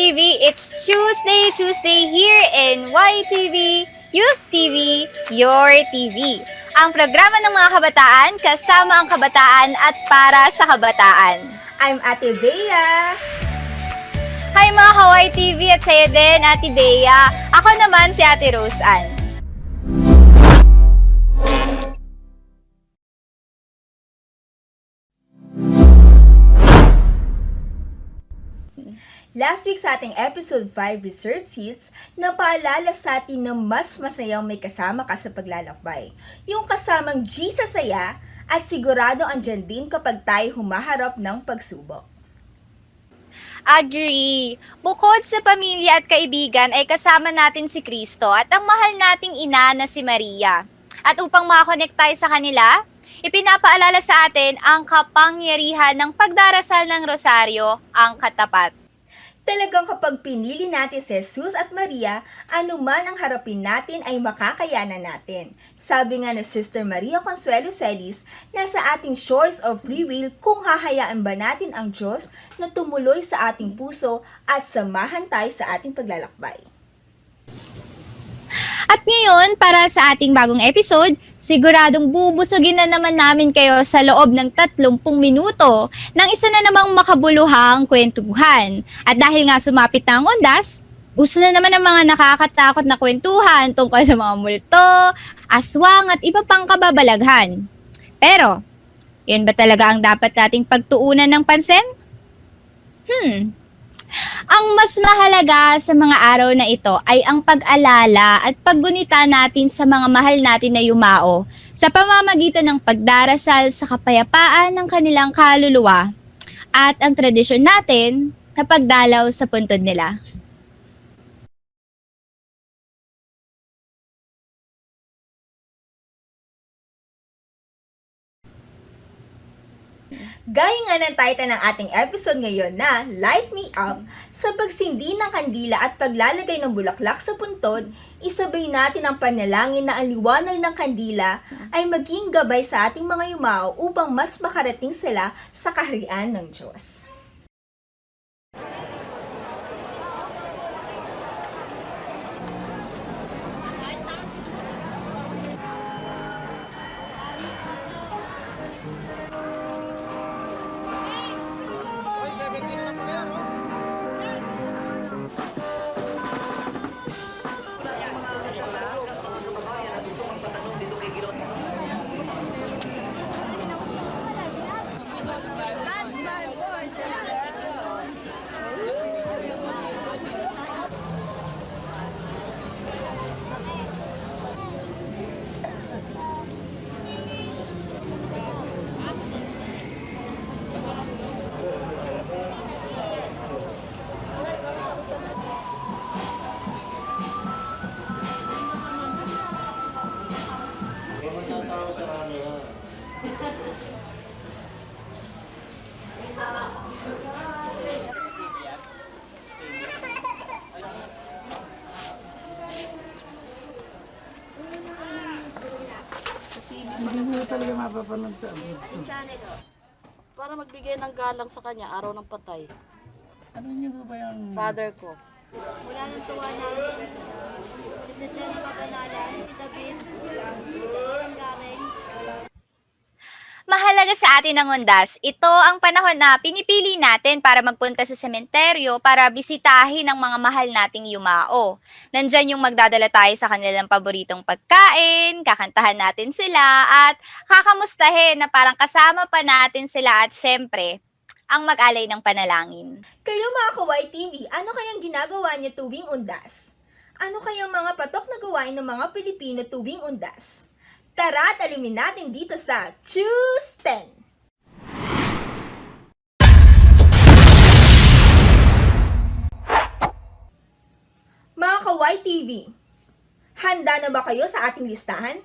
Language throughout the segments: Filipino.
TV. It's Tuesday here in YTV, Youth TV, Your TV. Ang programa ng mga kabataan, kasama ang kabataan at para sa kabataan. I'm Ate Bea. Hi mga ka-YTV at sa'yo din, Ate Bea. Ako naman si Ate Rose Ann. Last week sa ating episode 5 Reserve Seats, napaalala sa atin na mas masayang may kasama ka sa paglalakbay. Yung kasamang G sa saya at sigurado andyan din kapag tayo humaharap ng pagsubok. Agree! Bukod sa pamilya at kaibigan ay kasama natin si Kristo at ang mahal nating ina na si Maria. At upang makakonect tayo sa kanila, ipinapaalala sa atin ang kapangyarihan ng pagdarasal ng rosaryo, ang katapat. Talagang kapag pinili natin si Jesus at Maria, anuman ang harapin natin ay makakayanan natin. Sabi nga ni Sister Maria Consuelo Celis, nasa ating choice of free will kung hahayaan ba natin ang Diyos na tumuloy sa ating puso at samahan tayo sa ating paglalakbay. At ngayon, para sa ating bagong episode, siguradong bubusugin na naman namin kayo sa loob ng 30 minuto ng isa na namang makabuluhang kwentuhan. At dahil nga sumapit na ang Undas, gusto na naman ng mga nakakatakot na kwentuhan tungkol sa mga multo, aswang at iba pang kababalaghan. Pero, yun ba talaga ang dapat nating pagtuunan ng pansin? Ang mas mahalaga sa mga araw na ito ay ang pag-alala at paggunita natin sa mga mahal natin na yumao sa pamamagitan ng pagdarasal sa kapayapaan ng kanilang kaluluwa at ang tradisyon natin na pagdalaw sa puntod nila. Gaya nga ng title ng ating episode ngayon na Light Me Up, sa pagsindi ng kandila at paglalagay ng bulaklak sa puntod, isabay natin ang panalangin na ang liwanag ng kandila ay maging gabay sa ating mga yumao upang mas makarating sila sa kaharian ng Diyos. Hindi mo talaga mapapanood sa abot. Para magbigay ng galang sa kanya, araw ng patay. Ano niyo ba yung... Father ko. Mula ng tuwa namin, si Sedley Paganalan, si David, ang galing. Mahalaga sa atin ang Undas. Ito ang panahon na pinipili natin para magpunta sa sementeryo para bisitahin ang mga mahal nating yumao. Nandyan yung magdadala tayo sa kanilang paboritong pagkain, kakantahan natin sila, at kakamustahin na parang kasama pa natin sila at syempre, ang mag-alay ng panalangin. Kayo mga ka-YTV, ano kayang ginagawa niyo tuwing Undas? Ano kayang mga patok na gawain ng mga Pilipino tuwing Undas? Tara at alamin natin dito sa Choose 10! Mga ka-YTV, handa na ba kayo sa ating listahan?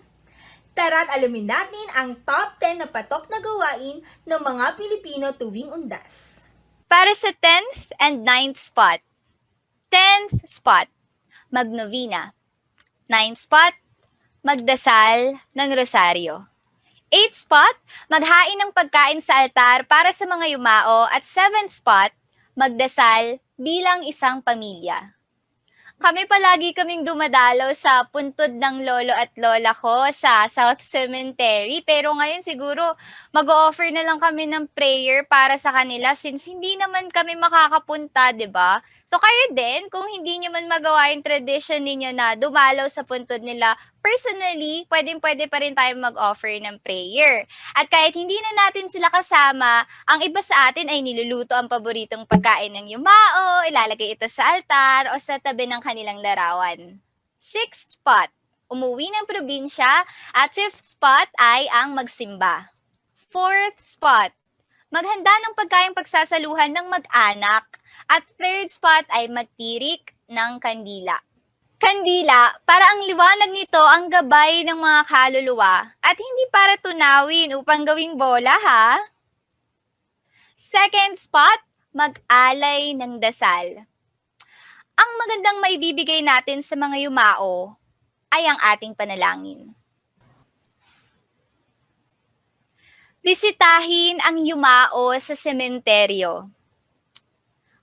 Tara at alamin natin ang top 10 na patok na gawain ng mga Pilipino tuwing Undas. Para sa 10th and 9th spot. 10th spot, magnovena. 9th spot, magdasal ng rosaryo. 8th spot, maghain ng pagkain sa altar para sa mga yumao. At 7th spot, magdasal bilang isang pamilya. Kami palagi kaming dumadalaw sa puntod ng lolo at lola ko sa South Cemetery. Pero ngayon siguro mag-o-offer na lang kami ng prayer para sa kanila since hindi naman kami makakapunta, 'di ba? So kayo din, kung hindi niyo man magawa yung tradition ninyo na dumalaw sa puntod nila, personally, pwedeng-pwede pa rin tayo mag-offer ng prayer. At kahit hindi na natin sila kasama, ang iba sa atin ay niluluto ang paboritong pagkain ng yumao, ilalagay ito sa altar o sa tabi ng kanilang larawan. Sixth spot, umuwi ng probinsya. At fifth spot ay ang magsimba. Fourth spot, maghanda ng pagkaing pagsasaluhan ng mag-anak. At third spot ay magtirik ng kandila. Kandila, para ang liwanag nito ang gabay ng mga kaluluwa at hindi para tunawin upang gawing bola ha. Second spot, mag-alay ng dasal. Ang magandang maibibigay natin sa mga yumao ay ang ating panalangin. Bisitahin ang yumao sa sementeryo.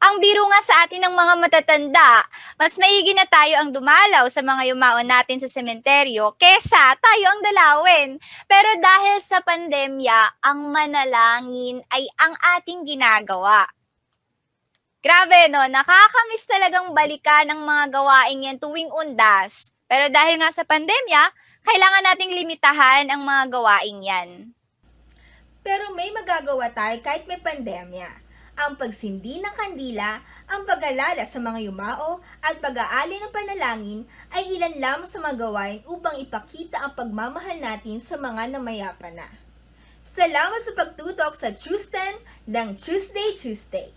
Ang biro nga sa atin ng mga matatanda, mas maigi na tayo ang dumalaw sa mga yumao natin sa sementeryo kesa tayo ang dalawin. Pero dahil sa pandemya, ang manalangin ay ang ating ginagawa. Grabe no, nakakamiss talagang balikan ang mga gawain yan tuwing undas. Pero dahil nga sa pandemya, kailangan nating limitahan ang mga gawain yan. Pero may magagawa tayo kahit may pandemya. Ang pagsindi ng kandila, ang pag-alala sa mga yumao, at pag-aali ng panalangin ay ilan lamang sa mga gawain upang ipakita ang pagmamahal natin sa mga namayapa na. Salamat sa pagtutok sa Tuesday ng Tuesday Tuesday.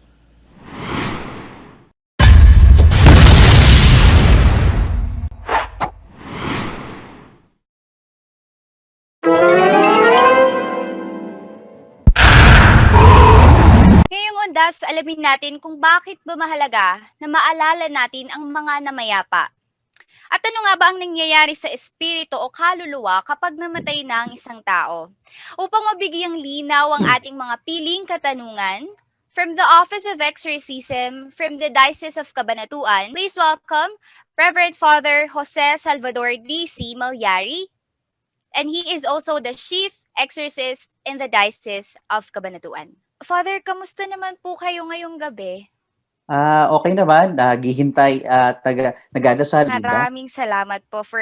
Ngayong undas, alamin natin kung bakit ba mahalaga na maalala natin ang mga namayapa. At ano nga ba ang nangyayari sa espiritu o kaluluwa kapag namatay na ang isang tao? Upang mabigyang linaw ang ating mga piling katanungan, from the Office of Exorcism, from the Diocese of Cabanatuan, please welcome Reverend Father Jose Salvador D.C. Malyari, and he is also the Chief Exorcist in the Diocese of Cabanatuan. Father, kamusta naman po kayo ngayong gabi? Okay naman, naghihintay at nagdadasal, di ba? Maraming salamat po for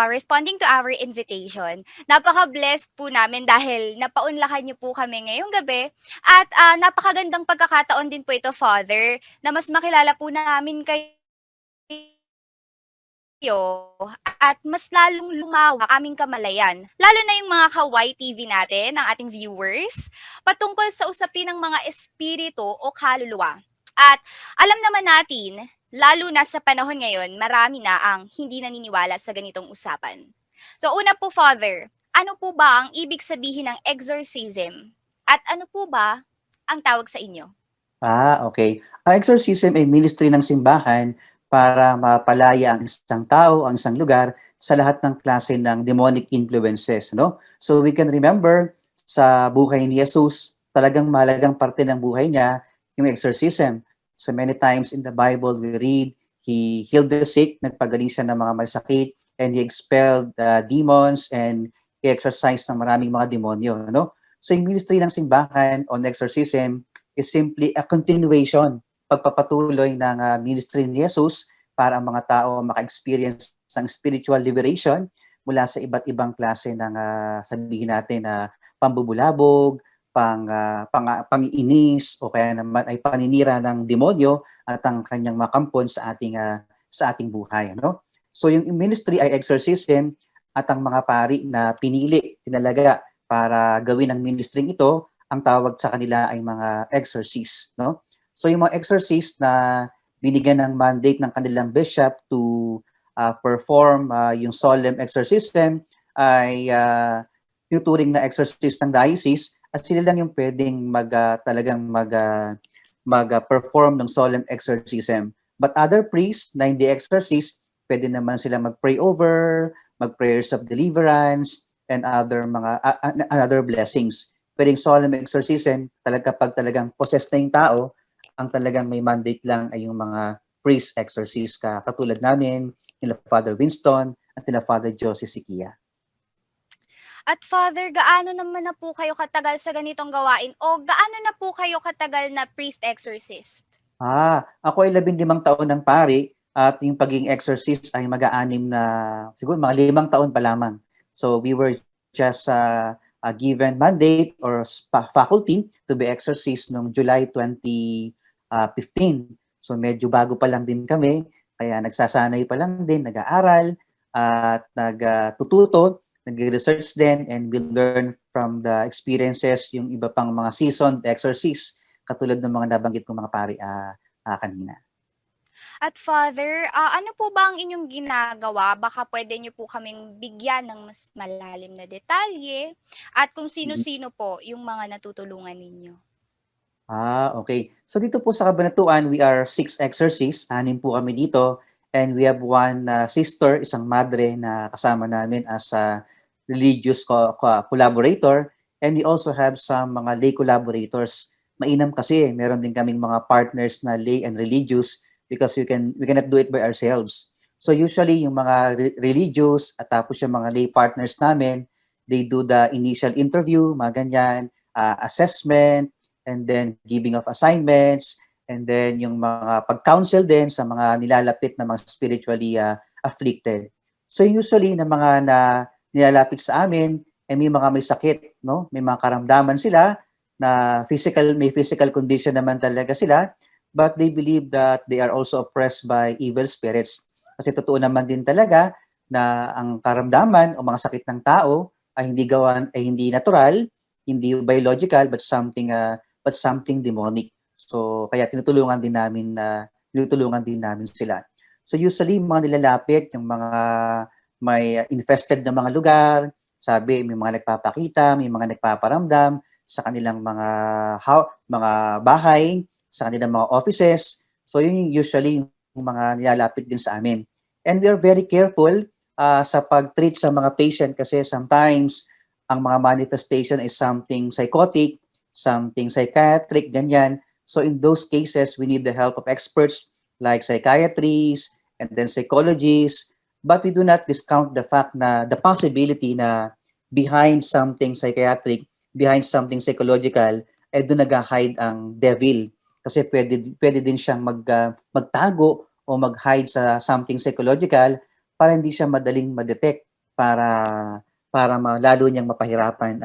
responding to our invitation. Napaka-blessed po namin dahil napaunlakan niyo po kami ngayong gabi at napakagandang pagkakataon din po ito, Father, na mas makilala po namin kayo at mas lalong lumawak aming kamalayan. Lalo na yung mga ka-YTV natin, ang ating viewers, patungkol sa usapin ng mga espiritu o kaluluwa. At alam naman natin, lalo na sa panahon ngayon, marami na ang hindi naniniwala sa ganitong usapan. So una po, Father, ano po ba ang ibig sabihin ng exorcism? At ano po ba ang tawag sa inyo? Okay. Ang exorcism ay ministry ng simbahan para mapalaya ang isang tao, ang isang lugar sa lahat ng klase ng demonic influences, no? So we can remember sa buhay ni Jesus, talagang mahalagang parte ng buhay niya yung exorcism. So many times in the Bible we read, he healed the sick, nagpagaling siya ng mga masakit, and he expelled demons, and he exorcised ng maraming mga demonyo, no? So yung ministry ng simbahan on exorcism is simply a continuation, pagpapatuloy ng ministry ni Jesus para ang mga tao maka-experience ng spiritual liberation mula sa iba't ibang klase ng sabihin natin na pambubulabog, pang-iinis o kaya naman ay paninira ng demonyo at ang kanyang makampon sa ating buhay, no? So yung ministry ay exorcism at ang mga pari na tinalaga para gawin ang ministry ito, ang tawag sa kanila ay mga exorcists, no? So yung mga exorcist na binigyan ng mandate ng kanilang bishop to perform yung solemn exorcism ay tinuturing na exorcist ng diocese at sila lang yung pwedeng mag-perform ng solemn exorcism. But other priests na hindi exorcist, pwede naman sila mag-pray over, mag-prayers of deliverance, and other blessings. Pwedeng solemn exorcism, kapag talagang possessed na yung tao, Ang talagang may mandate lang ay yung mga priest exorcist katulad namin, nila Father Winston at nila Father Jose Siquia. At Father, gaano naman na po kayo katagal sa ganitong gawain o gaano na po kayo katagal na priest exorcist? Ako ay 15 taon ng pari at yung pagiging exorcist ay mag-aanim na siguro mga 5 taon pa lamang. So we were just given mandate or faculty to be exorcist noong July 2015. So medyo bago pa lang din kami, kaya nagsasanay pa lang din, nag-aaral at nagtututo, nag-research din, and we learn from the experiences yung iba pang mga seasoned exorcists katulad ng mga nabanggit kong mga pari kanina. At Father, ano po ba ang inyong ginagawa? Baka pwede niyo po kaming bigyan ng mas malalim na detalye at kung sino-sino po yung mga natutulungan ninyo. Okay. So dito po sa Kabanatuan, we are 6 exorcists, 6 po kami dito, and we have one sister, isang madre na kasama namin as a religious collaborator, and we also have some mga lay collaborators. Mainam kasi, meron din kaming mga partners na lay and religious because we cannot do it by ourselves. So usually yung mga religious at tapos yung mga lay partners namin, they do the initial interview, mga ganyan, assessment, and then giving of assignments, and then yung mga pag-counsel din sa mga nilalapit na mga spiritually afflicted. So usually na mga nilalapit sa amin, may mga may sakit, no? May mga karamdaman sila na may physical condition naman talaga sila, but they believe that they are also oppressed by evil spirits. Kasi totoo naman din talaga na ang karamdaman o mga sakit ng tao ay hindi natural, hindi biological, but something demonic. So kaya tinutulungan din namin sila. So usually mga nilalapit yung mga may infested na mga lugar, sabi may mga nagpapakita, may mga nagpaparamdam sa kanilang mga bahay, sa kanilang mga offices. So yun usually yung mga nilalapit din sa amin. And we are very careful sa pag-treat sa mga patient kasi sometimes ang mga manifestation is something psychotic, something psychiatric, ganyan. So in those cases, we need the help of experts like psychiatrists and then psychologists, but we do not discount the fact na the possibility na behind something psychiatric, behind something psychological, doon nag-hide ang devil. Kasi pwede din siyang magtago o mag-hide sa something psychological para hindi siya madaling ma-detect para lalo niyang mapahirapan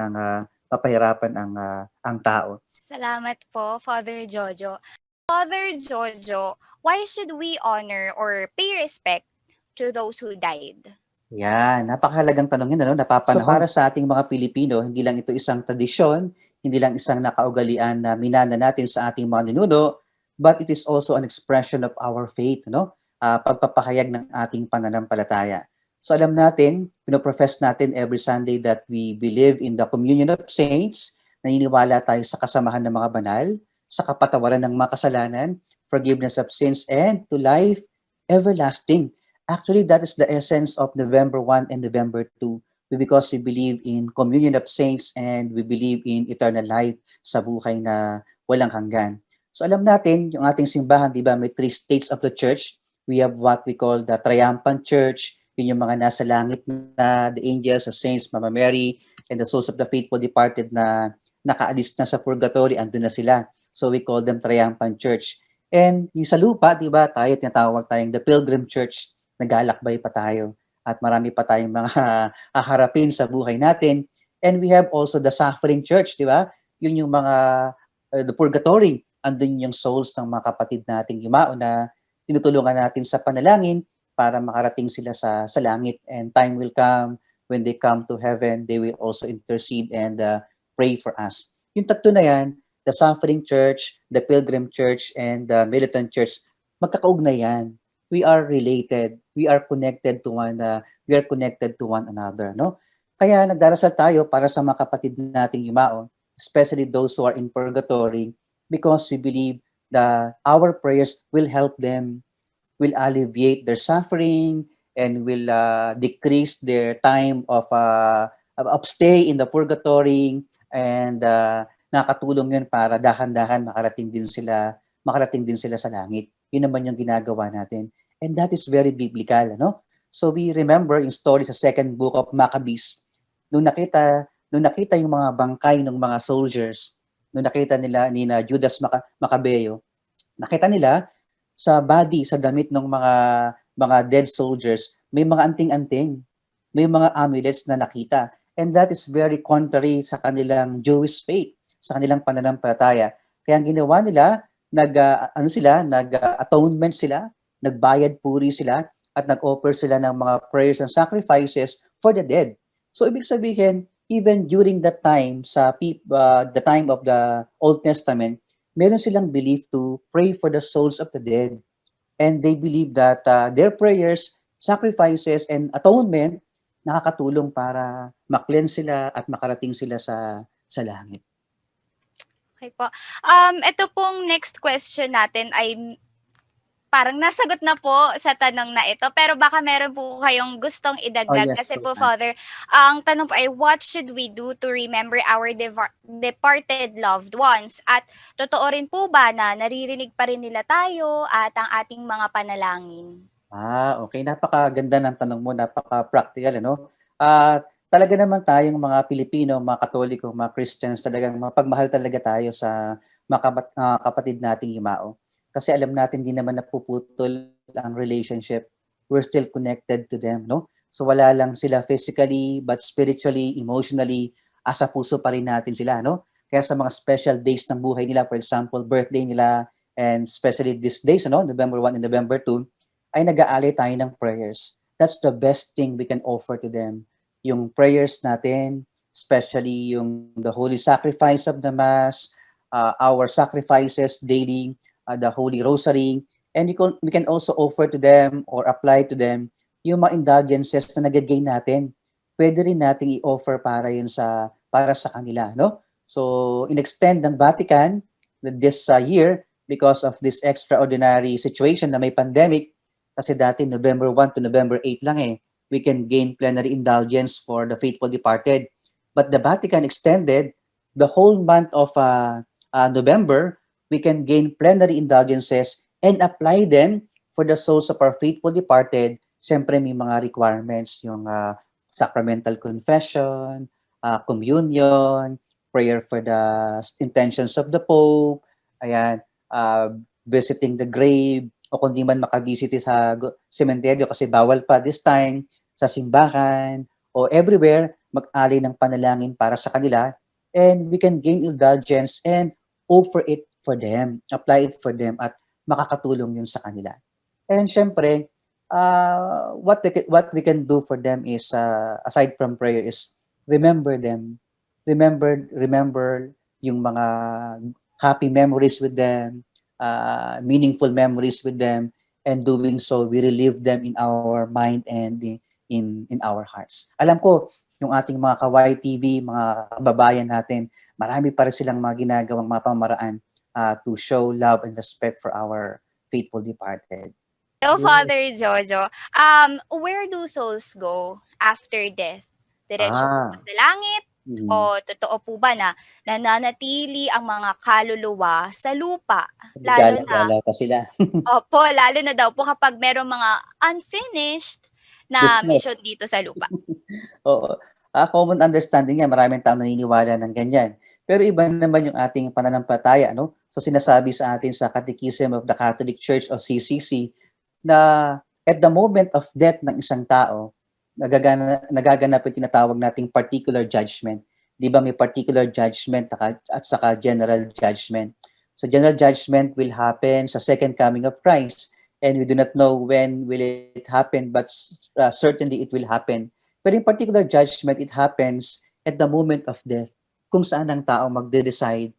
ang tao. Salamat po, Father Jojo. Father Jojo, why should we honor or pay respect to those who died? Yan, napakahalagang tanong yun, napapanahon. So para sa ating mga Pilipino, hindi lang ito isang tradisyon, hindi lang isang nakaugalian na minana natin sa ating mga ninuno, but it is also an expression of our faith, pagpapahayag ng ating pananampalataya. So alam natin, pinoprofess natin every Sunday that we believe in the communion of saints, naniniwala tayo sa kasamahan ng mga banal, sa kapatawaran ng mga kasalanan, forgiveness of sins, and to life everlasting. Actually, that is the essence of November 1 and November 2 because we believe in communion of saints and we believe in eternal life sa buhay na walang hanggan. So alam natin, yung ating simbahan, di ba, may 3 states of the church. We have what we call the triumphant church, yun yung mga nasa langit na, the angels, the saints, Mama Mary, and the souls of the faithful departed na nakaalis na sa purgatory, andun na sila. So we call them triumphant church. And yung sa lupa, di ba, tinatawag tayong the pilgrim church, naglalakbay pa tayo at marami pa tayong mga haharapin sa buhay natin. And we have also the suffering church, di ba? Yun yung mga the purgatory, andun yung souls ng mga kapatid nating yumao na tinutulungan natin sa panalangin para makarating sila sa langit. And time will come when they come to heaven, they will also intercede and pray for us. Yung tatlo na yan, the suffering church, the pilgrim church, and the militant church, magkakaugnay yan. We are related. We are connected to one another, no? Kaya nagdarasal tayo para sa mga kapatid nating yumao, especially those who are in purgatory, because we believe that our prayers will help them, will alleviate their suffering, and will decrease their time of stay in the purgatory, and nakatulong yun para dahan-dahan makarating din sila makarating din sila sa langit. Yun naman yung ginagawa natin. And that is very biblical, ano? So we remember in story sa second book of Maccabees, nung nakita yung mga bangkay ng mga soldiers, nung nakita nila ni na Judas Maccabeo, nakita nila sa body, sa damit ng mga dead soldiers, may mga anting-anting, may mga amulets na nakita. And that is very contrary sa kanilang Jewish faith, sa kanilang pananampalataya. Kaya ang ginawa nila, nag-atonement sila, nagbayad puri sila, at nag-offer sila ng mga prayers and sacrifices for the dead. So ibig sabihin, even during that time, the time of the Old Testament, meron silang belief to pray for the souls of the dead. And they believe that their prayers, sacrifices, and atonement nakakatulong para ma-cleanse sila at makarating sila sa langit. Okay po. Ito pong next question natin ay parang nasagot na po sa tanong na ito, pero baka meron po kayong gustong idagdag. Yes, Kasi go po, on. Father, ang tanong po ay, what should we do to remember our departed loved ones? At totoo rin po ba na naririnig pa rin nila tayo at ang ating mga panalangin? Okay. Napakaganda ng tanong mo, napaka-practical, ano? Talaga naman tayong mga Pilipino, mga Katoliko, mga Christians, talagang mapagmahal talaga tayo sa mga kapatid nating yumao. Kasi alam natin din naman napuputol ang relationship. We're still connected to them, no? So wala lang sila physically, but spiritually, emotionally, asa puso pa rin natin sila, no? Kaya sa mga special days ng buhay nila, for example, birthday nila, and especially these days, no? November 1 and November 2, ay nag-aalay tayo ng prayers. That's the best thing we can offer to them. Yung prayers natin, especially yung the holy sacrifice of the Mass, our sacrifices daily, the Holy Rosary, and we can also offer to them or apply to them yung mga indulgences na nag-gain natin. Pwede rin nating i-offer para sa kanila, no? So, in-extend ng Vatican this year because of this extraordinary situation na may pandemic, kasi dati November 1 to November 8 lang we can gain plenary indulgence for the faithful departed. But the Vatican extended the whole month of November. We can gain plenary indulgences and apply them for the souls of our faithful departed. Siyempre may mga requirements, yung sacramental confession, communion, prayer for the intentions of the Pope, visiting the grave, o kung di man makabisiti sa sementeryo kasi bawal pa this time, sa simbahan, o everywhere, mag-alay ng panalangin para sa kanila, and we can gain indulgence and offer it for them, apply it for them, at makakatulong yun sa kanila. And syempre, what we can do for them is, aside from prayer, is remember them. Remember yung mga happy memories with them, meaningful memories with them, and doing so, we relive them in our mind and in our hearts. Alam ko, yung ating mga ka-YTV, mga kababayan natin, marami pa rin silang mga ginagawang mga pamaraan to show love and respect for our faithful departed. So, Father Jojo, where do souls go after death? Diretso po ba sa langit? O totoo po ba na nananatili ang mga kaluluwa sa lupa? Lalo na, Gala pa sila. opo, lalo na daw po kapag merong mga unfinished na Business. mission dito sa lupa. Oo. Common understanding yan, maraming taong naniniwala ng ganyan. Pero iba naman yung ating pananampalataya, no? So sinasabi sa atin sa Catechism of the Catholic Church o CCC na at the moment of death ng isang tao, nagaganap yung tinatawag nating particular judgment. Di ba may particular judgment at saka general judgment. So general judgment will happen sa second coming of Christ, and we do not know when will it happen, but certainly it will happen. Pero in particular judgment, it happens at the moment of death, kung saan ang tao magde-decide,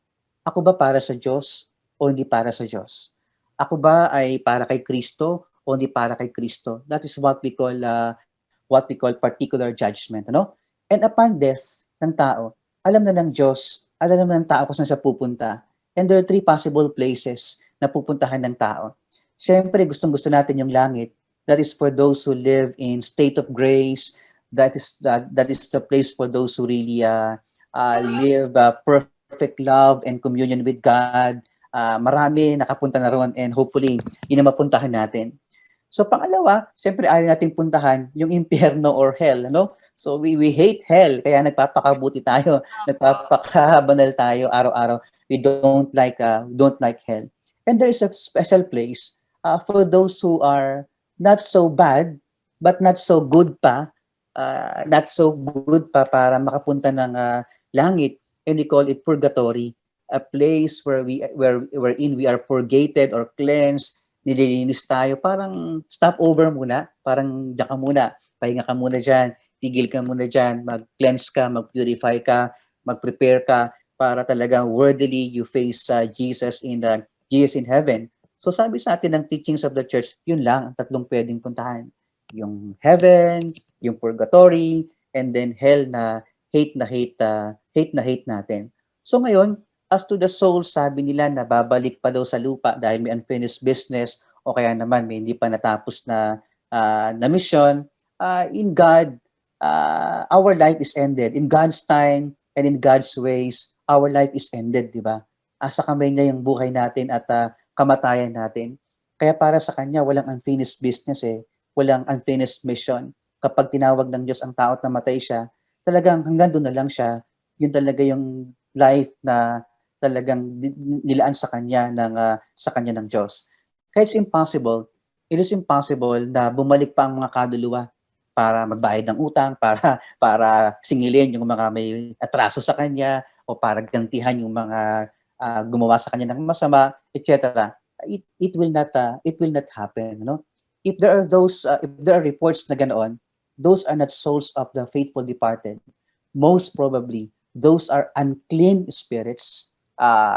ako ba para sa Diyos o hindi para sa Diyos? Ako ba ay para kay Kristo o hindi para kay Kristo? That is what we call particular judgment, ano? And upon death ng tao, alam na ng Diyos, alam na ng tao kung saan siya pupunta. And there are 3 possible places na pupuntahan ng tao. Siyempre, gustong-gusto natin yung langit. That is for those who live in state of grace. That is the place for those who really live perfect love and communion with God, marami nakapunta na ron and hopefully yun ang mapuntahan natin. So pangalawa, siyempre ayaw nating puntahan yung impyerno or hell, ano? So we hate hell, kaya nagpapakabuti tayo, nagpapakabanal tayo araw-araw. We don't like hell. And there is a special place for those who are not so bad but not so good pa, para makapunta ng langit, and we call it purgatory, a place wherein we are purgated or cleansed, nililinis tayo, parang stop over muna, parang diyan ka muna, pahinga ka muna dyan, tigil ka muna dyan, mag-cleanse ka, mag-purify ka, mag-prepare ka, para talagang worthily you face Jesus in heaven. So sabi sa atin ng teachings of the church, yun lang ang tatlong pwedeng puntahan. Yung heaven, yung purgatory, and then hell na hate natin. So ngayon, as to the soul, sabi nila na babalik pa daw sa lupa dahil may unfinished business o kaya naman may hindi pa natapos na mission. In God, our life is ended. In God's time and in God's ways, our life is ended, di ba? Sa kamay niya yung buhay natin at kamatayan natin. Kaya para sa Kanya, walang unfinished business walang unfinished mission. Kapag tinawag ng Diyos ang tao at namatay siya, talagang hanggang doon na lang siya. Yun talaga yung life na talagang nilaan sa kanya ng Diyos. Kaya it is impossible na bumalik pa ang mga kaluluwa para magbayad ng utang, para singilin yung mga may atraso sa kanya o para gantihan yung mga gumawa sa kanya ng masama, etc. It will not happen, no? If there are reports na ganoon, those are not souls of the faithful departed. Most probably, those are unclean spirits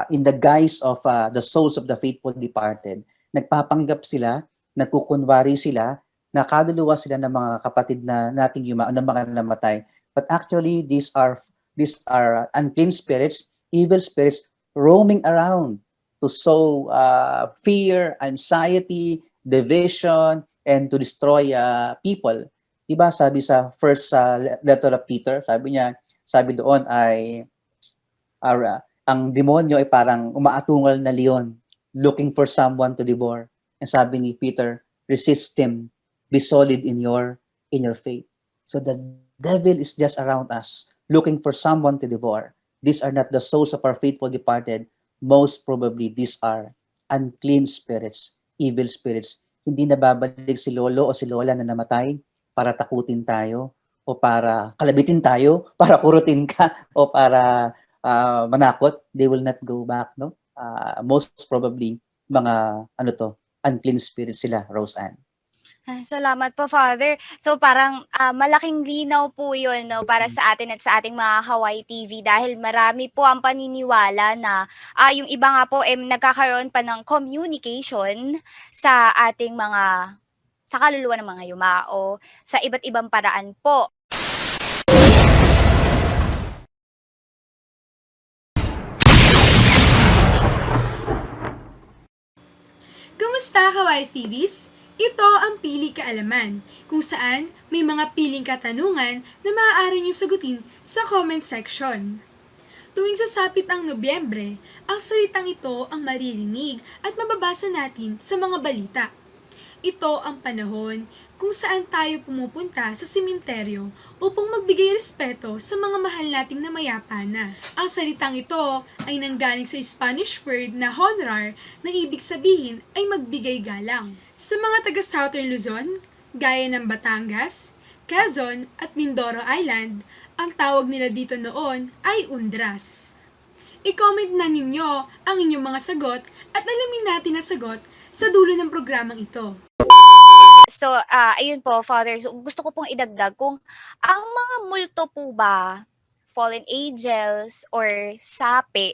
in the guise of the souls of the faithful departed. Nagpapanggap sila, nagkukunwari sila, nakaluluwa sila ng mga kapatid na nating ng mga namatay. But actually, these are unclean spirits, evil spirits roaming around to sow fear, anxiety, division, and to destroy people. Diba sabi sa first letter of Peter, sabi doon ay ang demonyo ay parang umaatungal na leon looking for someone to devour. And sabi ni Peter, resist him, be solid in your faith. So the devil is just around us looking for someone to devour. These are not the souls of our faithful departed. Most probably these are unclean spirits, evil spirits. Hindi nababalik si lolo o si lola na namatay para takutin tayo o para kalabitin tayo, para kurutin ka o para manakot. They will not go back, no? Most probably mga unclean spirits sila, Roseanne. Salamat po, Father. So parang malaking linaw po yun, no, para sa atin at sa ating mga Hawaii TV dahil marami po ang paniniwala na yung iba nga po nagkakaroon pa ng communication sa ating sa kaluluwa ng mga yumao sa iba't ibang paraan po. Kumusta, Hawaii TVs? Ito ang Pili Kaalaman, kung saan may mga piling katanungan na maaari niyong sagutin sa comment section. Tuwing sasapit ang Nobyembre, ang salitang ito ang maririnig at mababasa natin sa mga balita. Ito ang panahon kung saan tayo pumupunta sa sementeryo upang magbigay respeto sa mga mahal nating namayapa na. Ang salitang ito ay nanggaling sa Spanish word na honrar na ibig sabihin ay magbigay galang. Sa mga taga Southern Luzon, gaya ng Batangas, Quezon at Mindoro Island, ang tawag nila dito noon ay undras. I-comment na ninyo ang inyong mga sagot at alamin natin ang sagot sa dulo ng programang ito. So, ayun po, Father. So, gusto ko pong idagdag kung ang mga multo po ba, fallen angels or sapi,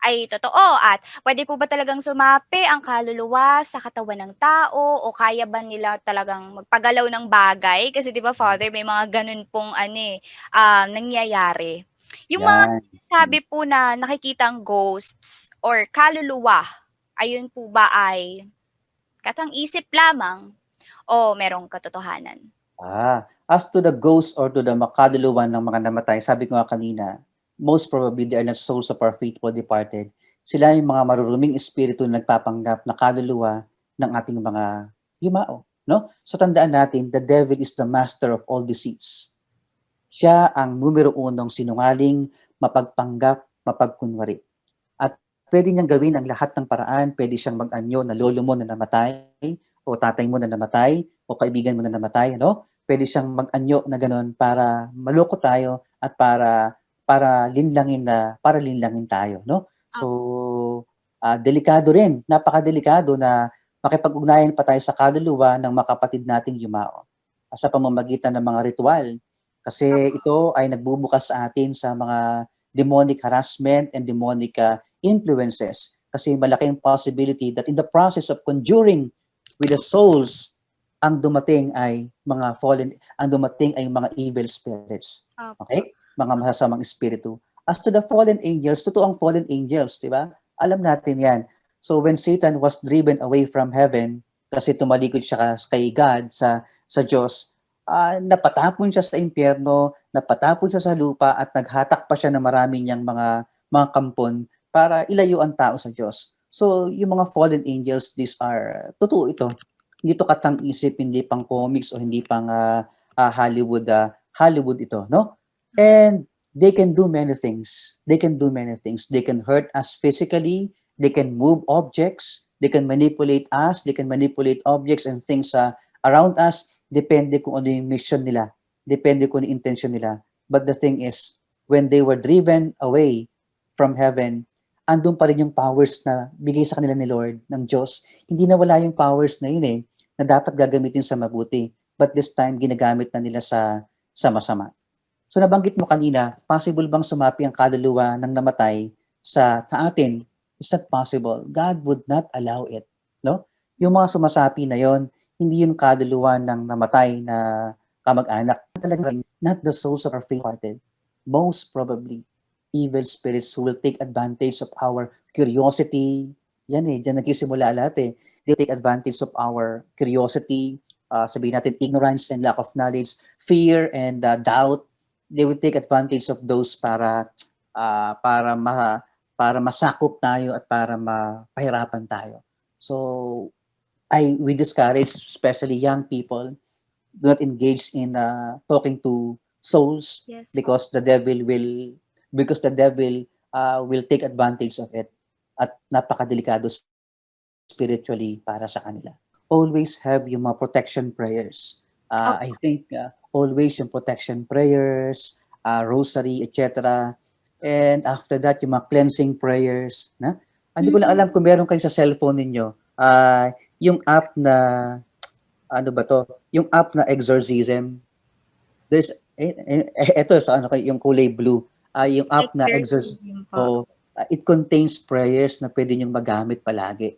ay totoo at pwede po ba talagang sumapi ang kaluluwa sa katawan ng tao o kaya ba nila talagang magpagalaw ng bagay? Kasi 'di ba, Father, may mga ganun pong nangyayari. Yung mga sinasabi po na nakikitang ghosts or kaluluwa, ayun po ba ay katang-isip lamang o merong katotohanan? As to the ghost or to the kaluluwa ng mga namatay, sabi ko nga kanina, most probably they are not souls of our faithful departed. Sila yung mga maruruming espiritu na nagpapanggap na kaluluwa ng ating mga yumao, no? So tandaan natin, the devil is the master of all deceit. Siya ang numero unong sinungaling, mapagpanggap, mapagkunwari. At pwede niyang gawin ang lahat ng paraan. Pwede siyang mag-anyo na lolo mo na namatay, o tatay mo na namatay, o kaibigan mo na namatay, no? Pwede siyang mag-anyo na gano'n para maloko tayo at para linlangin tayo, no? So, delikado rin, napakadelikado na makipag-ugnayan pa tayo sa kaluluwa ng mga kapatid nating yumao sa pamamagitan ng mga ritual. Kasi ito ay nagbubukas sa atin sa mga demonic harassment and demonic influences. Kasi malaking possibility that in the process of conjuring with the souls, ang dumating ay mga evil spirits. Okay? Mga masasamang espiritu. As to the fallen angels, totoong fallen angels, di ba? Alam natin yan. So when Satan was driven away from heaven, kasi tumalikod siya kay God, sa Diyos, napatapon siya sa impyerno, napatapon siya sa lupa, at naghatak pa siya ng marami niyang mga kampon para ilayo ang tao sa Diyos. So, yung mga fallen angels, these are, totoo ito. Hindi ito katang-isip, hindi pang comics, o hindi pang Hollywood ito, no? And they can do many things. They can do many things. They can hurt us physically. They can move objects. They can manipulate us. They can manipulate objects and things around us. Depende kung ano yung mission nila. Depende kung ano yung intention nila. But the thing is, when they were driven away from heaven, andun pa rin yung powers na bigay sa kanila ni Lord, ng Diyos. Hindi nawala yung powers na yun na dapat gagamitin sa mabuti. But this time, ginagamit na nila sa masama. So nabanggit mo kanina, possible bang sumapi ang kaluluwa ng namatay sa atin? It's not possible. God would not allow it. No? Yung mga sumasapi na yon, hindi yung kaluluwa ng namatay na kamag-anak. Talagang not the souls of our faint-hearted. Most probably, evil spirits who will take advantage of our curiosity. Yan dyan nagsisimula lahat They take advantage of our curiosity, sabihin natin ignorance and lack of knowledge, fear and doubt. They will take advantage of those para masakop tayo at para mapahirapan tayo. So, we discourage, especially young people, do not engage in talking to souls. Yes, because the devil will take advantage of it, at napakadelikado spiritually para sa kanila. Always have yung mga protection prayers. I think always yung protection prayers, rosary, etc. And after that, yung mga cleansing prayers. Hindi ko lang alam kung meron kayo sa cellphone ninyo. Yung app na, ano ba to? Yung app na exorcism. There's, ito sa yung kulay blue. Yung app na exorcism. It contains prayers na pwede nyong magamit palagi.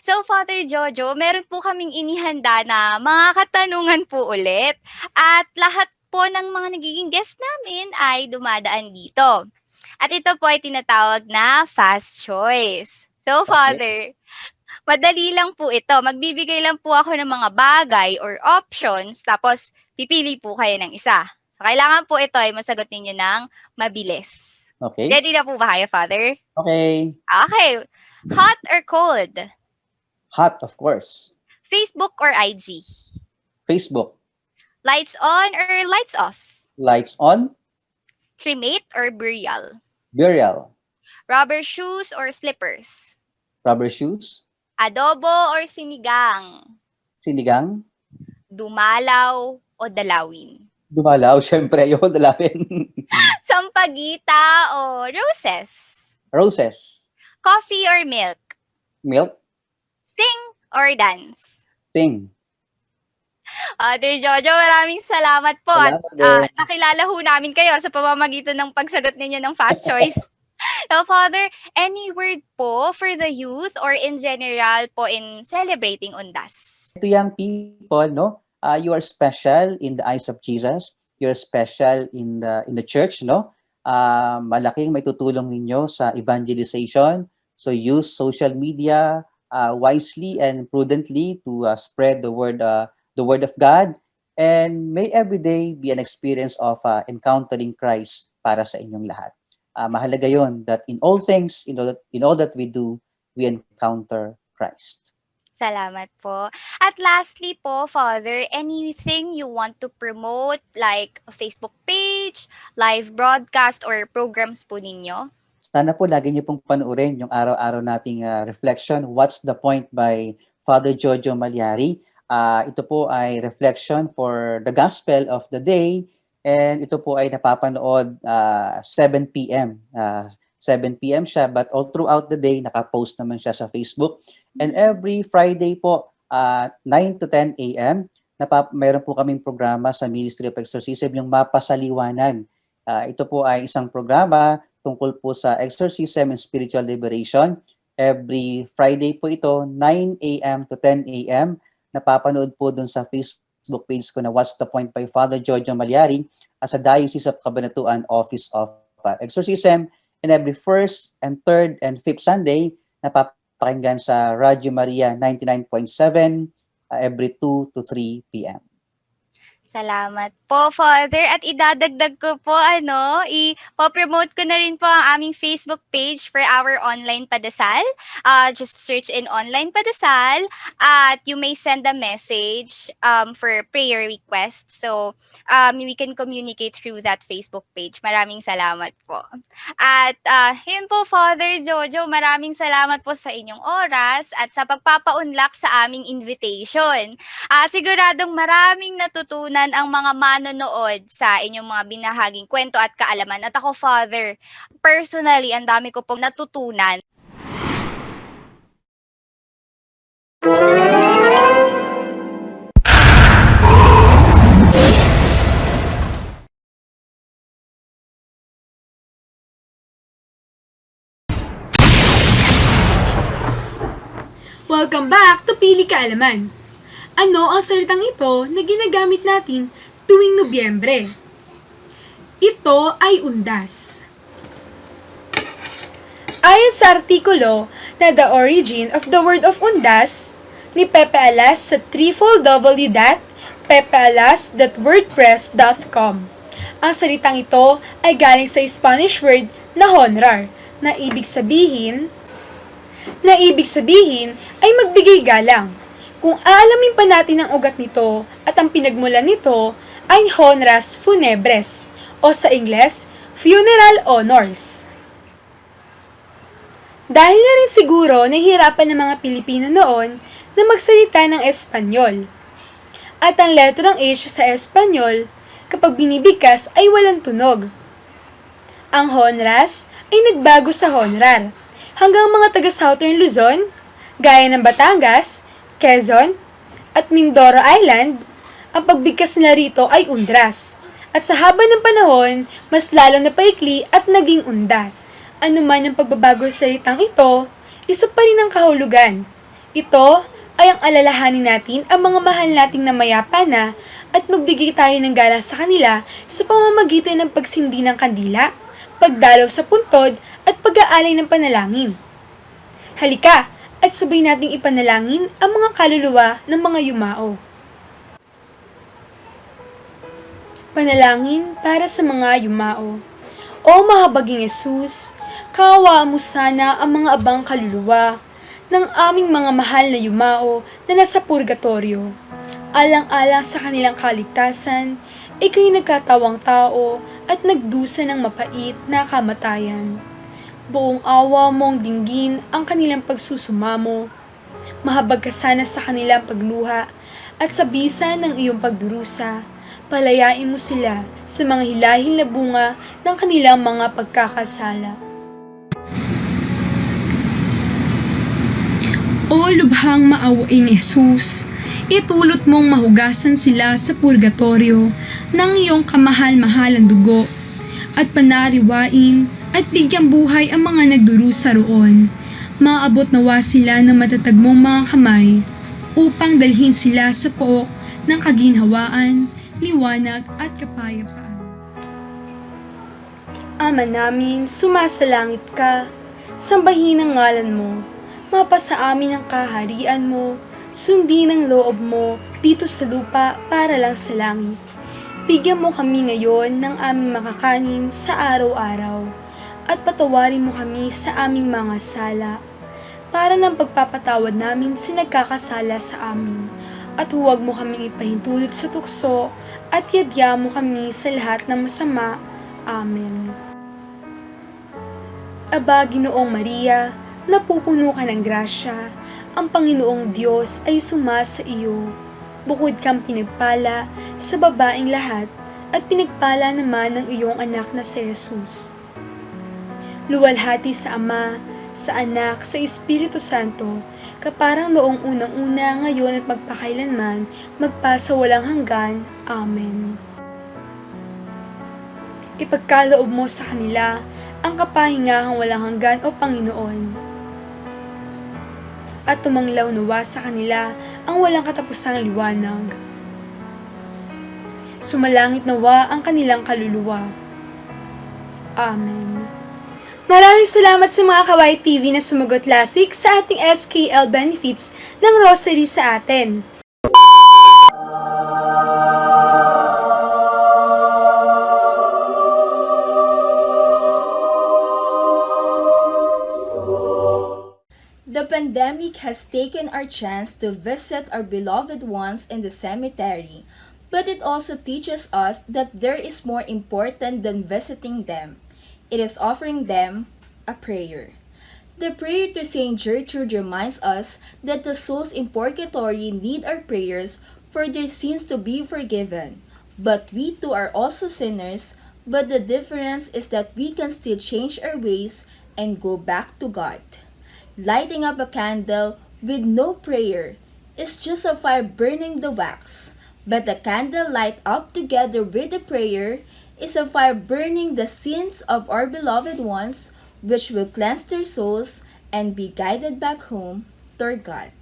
So, Father Jojo, meron po kaming inihanda na mga katanungan po ulit. At lahat po ng mga nagiging guest namin ay dumadaan dito. At ito po ay tinatawag na fast choice. So, Father, madali lang po ito. Magbibigay lang po ako ng mga bagay or options, tapos pipili po kayo ng isa. So, kailangan po ito ay masagot ninyo ng mabilis. Okay. Ready na po ba kayo, Father? Okay. Okay. Hot or cold? Hot, of course. Facebook or IG? Facebook. Lights on or lights off? Lights on. Cremate or burial? Burial. Rubber shoes or slippers? Rubber shoes. Adobo or sinigang? Sinigang. Dumalaw o dalawin? Dumalaw, syempre. Ayun, dalawin. Sampagita o roses? Roses. Coffee or milk? Milk. Sing or dance? Sing. Father Jojo, maraming salamat po. Salamat At nakilala ho namin kayo sa pamamagitan ng pagsagot ninyo ng fast choice. So, Father, any word po for the youth or in general po in celebrating Undas? To young people, no? You are special in the eyes of Jesus. You're special in the church, no? Malaking may tutulong ninyo sa evangelization. So use social media wisely and prudently to spread the word of God, and may every day be an experience of encountering Christ para sa inyong lahat. mahalaga yon that in all things, in all that we do, we encounter Christ. Salamat po. At lastly po, Father, anything you want to promote like a Facebook page, live broadcast, or programs po ninyo? Sana po lagi niyo pong panuorin yung araw-araw nating reflection, What's the Point by Father Jojo Malyari. Ito po ay reflection for the gospel of the day, and ito po ay napapanood 7 p.m. 7 p.m. siya, but all throughout the day, nakapost naman siya sa Facebook. And every Friday po, 9 to 10 a.m., mayroon po kaming programa sa Ministry of Exorcism, yung Mapa sa Liwanag. Ito po ay isang programa tungkol po sa exorcism and spiritual liberation. Every Friday po ito, 9 a.m. to 10 a.m., napapanood po dun sa Facebook page ko na What's the Point by Father Jojo Malyari sa Diocese of Cabanatuan Office of Exorcism. And every first and third and fifth Sunday, napapakinggan sa Radyo Maria 99.7 every 2 to 3 p.m. Salamat po, Father. At idadagdag ko po, ipopromote ko na rin po ang aming Facebook page for our online padasal. Just search in online padasal at you may send a message for prayer requests. So, we can communicate through that Facebook page. Maraming salamat po. At yun po, Father Jojo, maraming salamat po sa inyong oras at sa pagpapaunlak sa aming invitation. Siguradong maraming natutunan ang mga manonood sa inyong mga binahaging kwento at kaalaman. At ako, Father, personally, ang dami ko pong natutunan. Welcome back to Pili Kaalaman. Ano ang salitang ito na ginagamit natin tuwing Nobyembre? Ito ay undas. Ayon sa artikulo na The Origin of the Word of Undas ni Pepe Alas sa www.pepealas.wordpress.com. Ang salitang ito ay galing sa Spanish word na honrar, na ibig sabihin ay magbigay galang. Kung aalamin pa natin ang ugat nito at ang pinagmulan nito ay honras funebres o sa Ingles, funeral honors. Dahil na rin siguro nahihirapan ng mga Pilipino noon na magsalita ng Espanyol. At ang letrang H sa Espanyol, kapag binibigkas ay walang tunog. Ang honras ay nagbago sa honrar hanggang mga taga-Southern Luzon, gaya ng Batangas, Quezon, at Mindoro Island, ang pagbigkas nila rito ay undras. At sa haba ng panahon, mas lalo na paikli at naging undas. Ano man ang pagbabago sa salitang ito, isa pa rin ang kahulugan. Ito ay ang alalahanin natin ang mga mahal nating namayapa na at magbigay tayo ng galang sa kanila sa pamamagitan ng pagsindi ng kandila, pagdalaw sa puntod at pag-aalay ng panalangin. Halika at sabay nating ipanalangin ang mga kaluluwa ng mga yumao. Panalangin para sa mga yumao. O mahabaging Yesus, kaawaan mo sana ang mga abang kaluluwa ng aming mga mahal na yumao na nasa purgatorio. Alang-alang sa kanilang kaligtasan, ika'y nagkatawang tao at nagdusa ng mapait na kamatayan. Buong awa mong dinggin ang kanilang pagsusumamo. Mahabag ka sana sa kanilang pagluha at sa bisa ng iyong pagdurusa. Palayain mo sila sa mga hilahil na bunga ng kanilang mga pagkakasala. O lubhang maawaing Jesus, itulot mong mahugasan sila sa purgatorio ng iyong kamahal-mahalang dugo at panariwain at bigyang buhay ang mga nagdurusa roon. Maabot nawa sila ng matatag mong mga kamay upang dalhin sila sa pook ng kaginhawaan, liwanag at kapayapaan. Ama namin, sumasalangit ka, sambahin ang ngalan mo, mapasa amin ang kaharian mo, sundin ang loob mo dito sa lupa para lang sa langit. Bigyan mo kami ngayon ng aming makakanin sa araw-araw. at patawarin mo kami sa aming mga sala, para ng pagpapatawad namin sa nagkakasala sa amin, at huwag mo kaming ipahintulot sa tukso, at yadya mo kami sa lahat ng masama. Amen. Aba, Ginoong Maria, napupuno ka ng grasya, ang Panginoong Diyos ay sumasa iyo. Bukod kang pinagpala sa babaeng lahat, at pinagpala naman ng iyong anak na si Jesus. Luwalhati sa Ama, sa Anak, sa Espiritu Santo, kaparang noong unang-una, ngayon at magpakailanman, magpasawalang hanggan. Amen. Ipagkaloob mo sa kanila ang kapahingahang walang hanggan, o Panginoon. At tumanglaw nawa sa kanila ang walang katapusang liwanag. Sumalangit nawa ang kanilang kaluluwa. Amen. Maraming salamat sa mga Kawaii TV na sumagot last week sa ating SKL benefits ng Rosary sa atin. The pandemic has taken our chance to visit our beloved ones in the cemetery, but it also teaches us that there is more important than visiting them. It is offering them a prayer. The prayer to Saint Gertrude reminds us that the souls in purgatory need our prayers for their sins to be forgiven. But we too are also sinners, but the difference is that we can still change our ways and go back to God. Lighting up a candle with no prayer is just a fire burning the wax, but the candle light up together with the prayer is a fire burning the sins of our beloved ones, which will cleanse their souls and be guided back home to God.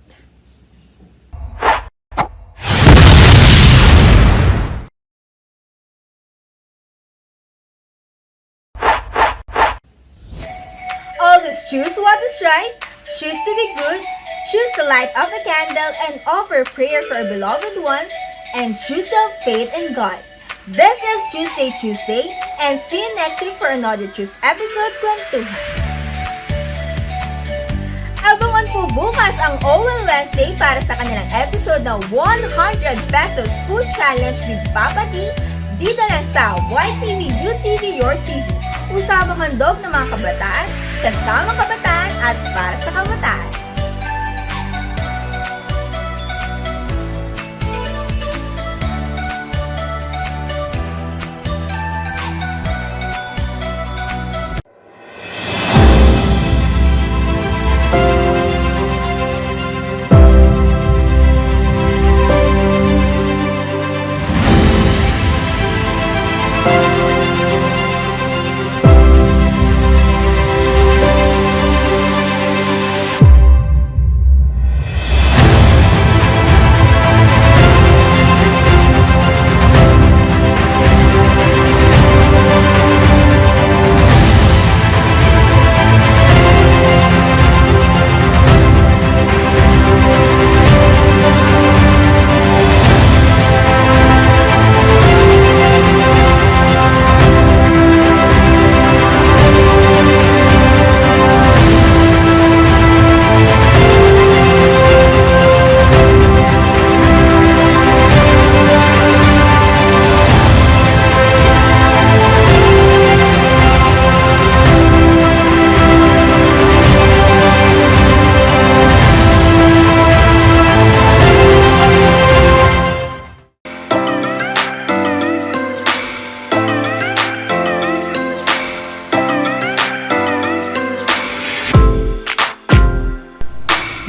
Always choose what is right, choose to be good, choose to light up a candle and offer prayer for our beloved ones, and choose to have faith in God. This is Tuesday, and see you next week for another Choose episode Kwentuhan. Abangan po bukas ang Owen Wednesday para sa kanilang episode na 100 pesos food challenge with Papa D dito lang sa YTV, UTV, Your TV. Usapang handog ng mga kabataan, kasama kabataan at para sa kabataan.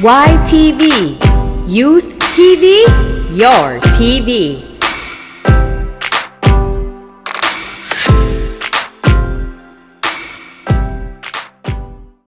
YTV Youth TV, your TV.